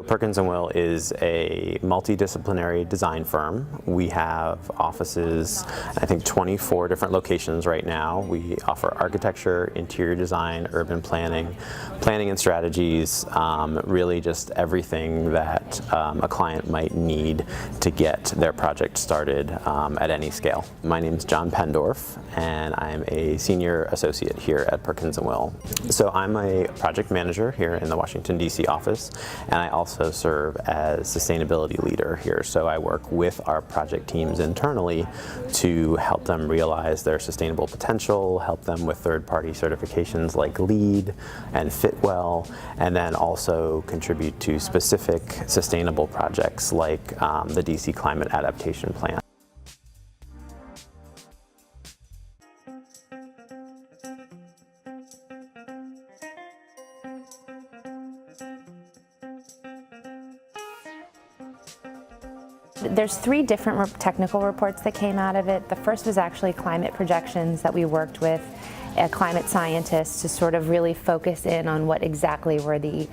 Perkins & Will is a multidisciplinary design firm. We have offices, I think 24 different locations right now. We offer architecture, interior design, urban planning, planning and strategies, really just everything that a client might need to get their project started at any scale. My name is John Penndorf, and I'm a senior associate here at Perkins & Will. So I'm a project manager here in the Washington, D.C. office, and I also serve as sustainability leader here. So I work with our project teams internally to help them realize their sustainable potential, help them with third-party certifications like LEED and Fitwell, and then also contribute to specific sustainable projects like the DC Climate Adaptation Plan. There's 3 different technical reports that came out of it. The first was actually climate projections that we worked with climate scientists to sort of really focus in on what exactly were the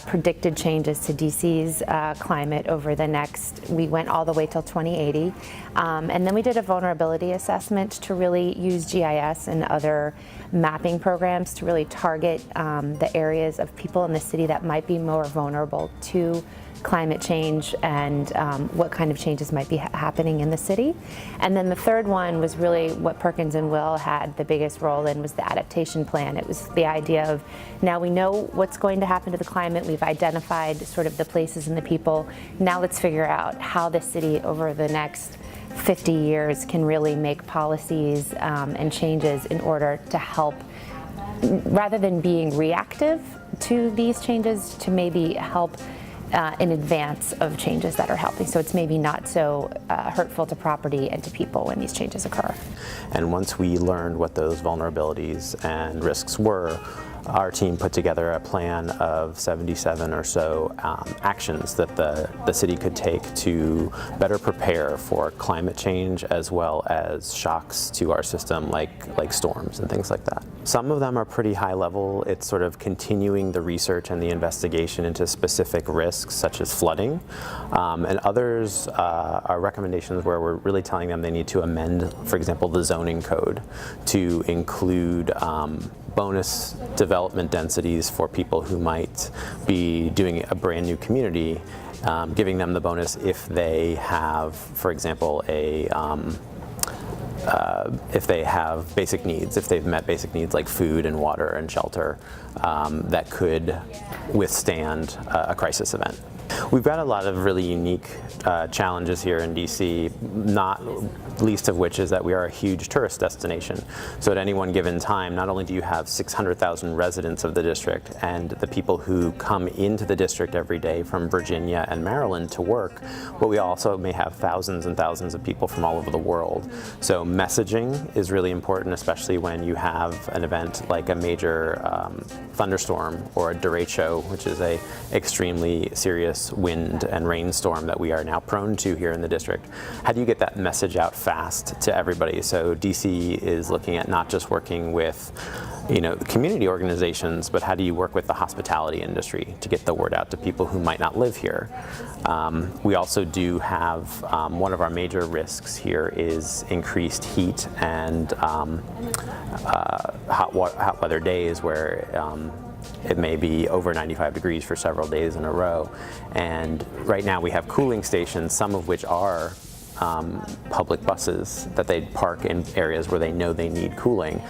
predicted changes to DC's climate over the next, we went all the way till 2080. And then we did a vulnerability assessment to really use GIS and other mapping programs to really target the areas of people in the city that might be more vulnerable to climate change and what kind of changes might be happening in the city. And then the third one was really what Perkins & Will had the biggest role in, was the adaptation plan. It was the idea of, now we know what's going to happen to the climate, we've identified sort of the places and the people, now let's figure out how the city over the next 50 years can really make policies and changes in order to help, rather than being reactive to these changes, to maybe help in advance of changes that are helping. So it's maybe not so hurtful to property and to people when these changes occur. And once we learned what those vulnerabilities and risks were, our team put together a plan of 77 or so actions that the city could take to better prepare for climate change as well as shocks to our system like storms and things like that. Some of them are pretty high level. It's sort of continuing the research and the investigation into specific risks such as flooding. And others are recommendations where we're really telling them they need to amend, for example, the zoning code to include bonus development densities for people who might be doing a brand new community, giving them the bonus if they have, for example, if they have basic needs, if they've met basic needs like food and water and shelter that could withstand a crisis event. We've got a lot of really unique challenges here in DC, not least of which is that we are a huge tourist destination. So at any one given time, not only do you have 600,000 residents of the district and the people who come into the district every day from Virginia and Maryland to work, but we also may have thousands and thousands of people from all over the world. So messaging is really important, especially when you have an event like a major thunderstorm or a derecho, which is a extremely serious wind and rainstorm that we are now prone to here in the district. How do you get that message out fast to everybody? So DC is looking at not just working with community organizations, but how do you work with the hospitality industry to get the word out to people who might not live here? We also do have one of our major risks here is increased heat and hot weather days where it may be over 95 degrees for several days in a row. And right now we have cooling stations, some of which are public buses that they park in areas where they know they need cooling,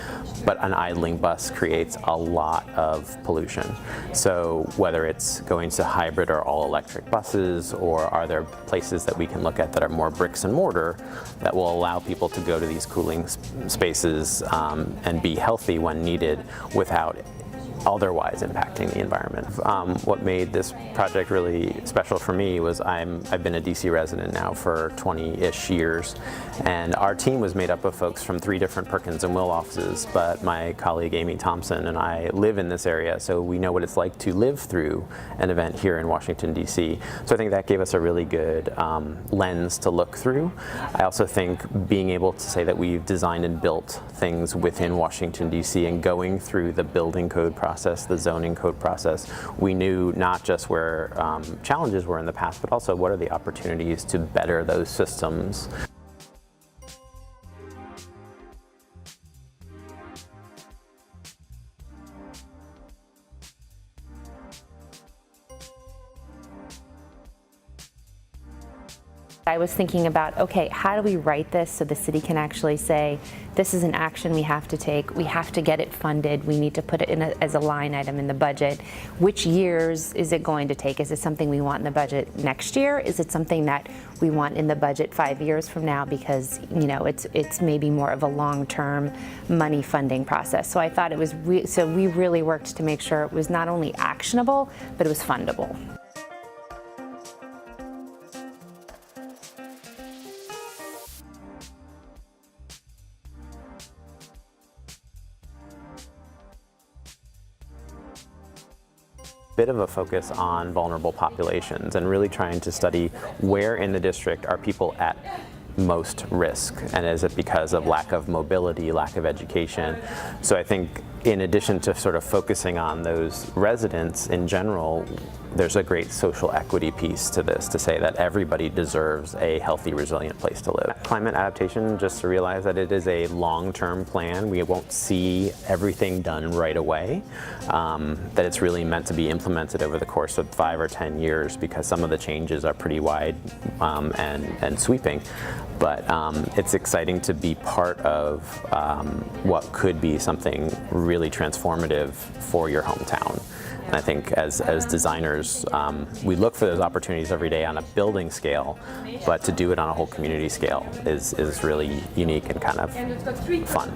but an idling bus creates a lot of pollution. So whether it's going to hybrid or all-electric buses, or are there places that we can look at that are more bricks and mortar that will allow people to go to these cooling spaces and be healthy when needed without otherwise impacting the environment. What made this project really special for me was I've been a DC resident now for 20-ish years, and our team was made up of folks from 3 different Perkins & Will offices, but my colleague Amy Thompson and I live in this area, so we know what it's like to live through an event here in Washington, D.C. So I think that gave us a really good lens to look through. I also think being able to say that we've designed and built things within Washington, D.C. and going through the building code process process, the zoning code process, we knew not just where challenges were in the past, but also what are the opportunities to better those systems. I was thinking about, okay, how do we write this so the city can actually say, this is an action we have to take, we have to get it funded, we need to put it in as a line item in the budget. Which years is it going to take? Is it something we want in the budget next year? Is it something that we want in the budget 5 years from now, because it's maybe more of a long-term money funding process. So I thought it was, so we really worked to make sure it was not only actionable, but it was fundable. Bit of a focus on vulnerable populations and really trying to study where in the district are people at most risk, and is it because of lack of mobility, lack of education. So I think in addition to sort of focusing on those residents in general, there's a great social equity piece to this, to say that everybody deserves a healthy, resilient place to live. Climate adaptation, just to realize that it is a long-term plan. We won't see everything done right away, that it's really meant to be implemented over the course of 5 or 10 years, because some of the changes are pretty wide and sweeping. But it's exciting to be part of what could be something really transformative for your hometown. And I think as designers, we look for those opportunities every day on a building scale, but to do it on a whole community scale is really unique and kind of fun.